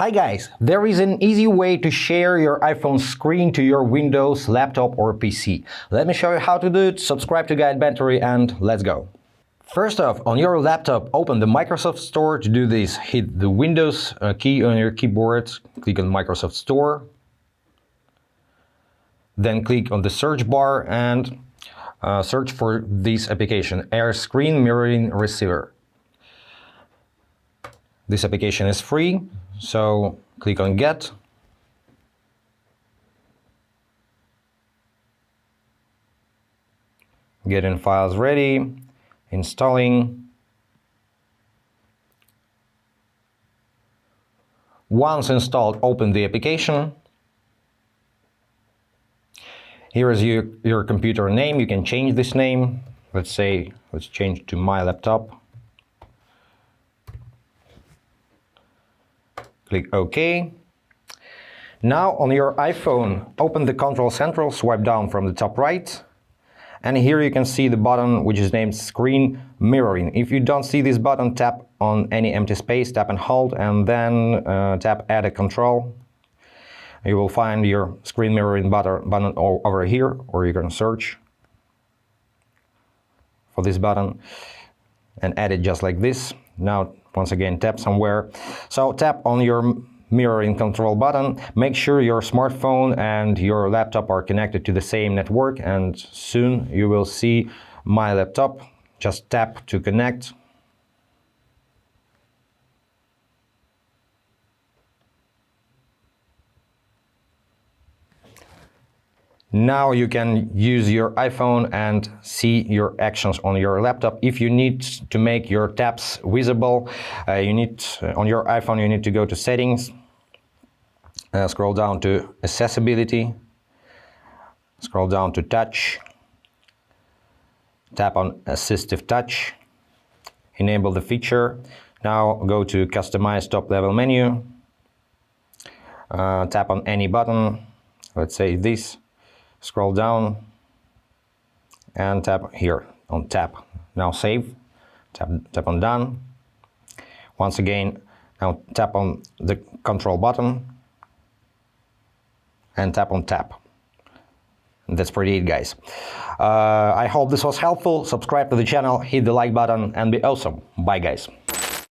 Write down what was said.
Hi guys, there is an easy way to share your iPhone screen to your Windows, laptop or PC. Let me show you how to do it. Subscribe to Guide Battery and let's go. First off, on your laptop, open the Microsoft Store. To do this, hit the Windows key on your keyboard, click on Microsoft Store, then click on the search bar and search for this application, AirScreen Mirroring Receiver. This application is free, so click on Get. Getting files ready, installing. Once installed, open the application. Here is your computer name. You can change this name. Let's change to my laptop. Click OK. Now on your iPhone, open the Control Central, swipe down from the top right. And here you can see the button which is named Screen Mirroring. If you don't see this button, tap on any empty space, tap and hold, and then tap Add a Control. You will find your Screen Mirroring button over here, or you can search for this button and add it just like this. Now, once again, tap somewhere. So tap on your mirroring control button. Make sure your smartphone and your laptop are connected to the same network, and soon you will see my laptop. Just tap to connect. Now you can use your iPhone and see your actions on your laptop. If you need to make your taps visible, on your iPhone you need to go to Settings, scroll down to Accessibility, scroll down to Touch, tap on Assistive Touch, enable the feature. Now go to Customize Top Level menu, tap on any button, let's say this. Scroll down and tap here on Tap. Now save, tap on Done. Once again, now tap on the Control button and tap on Tap. And that's pretty it, guys. I hope this was helpful. Subscribe to the channel, hit the like button and be awesome. Bye guys.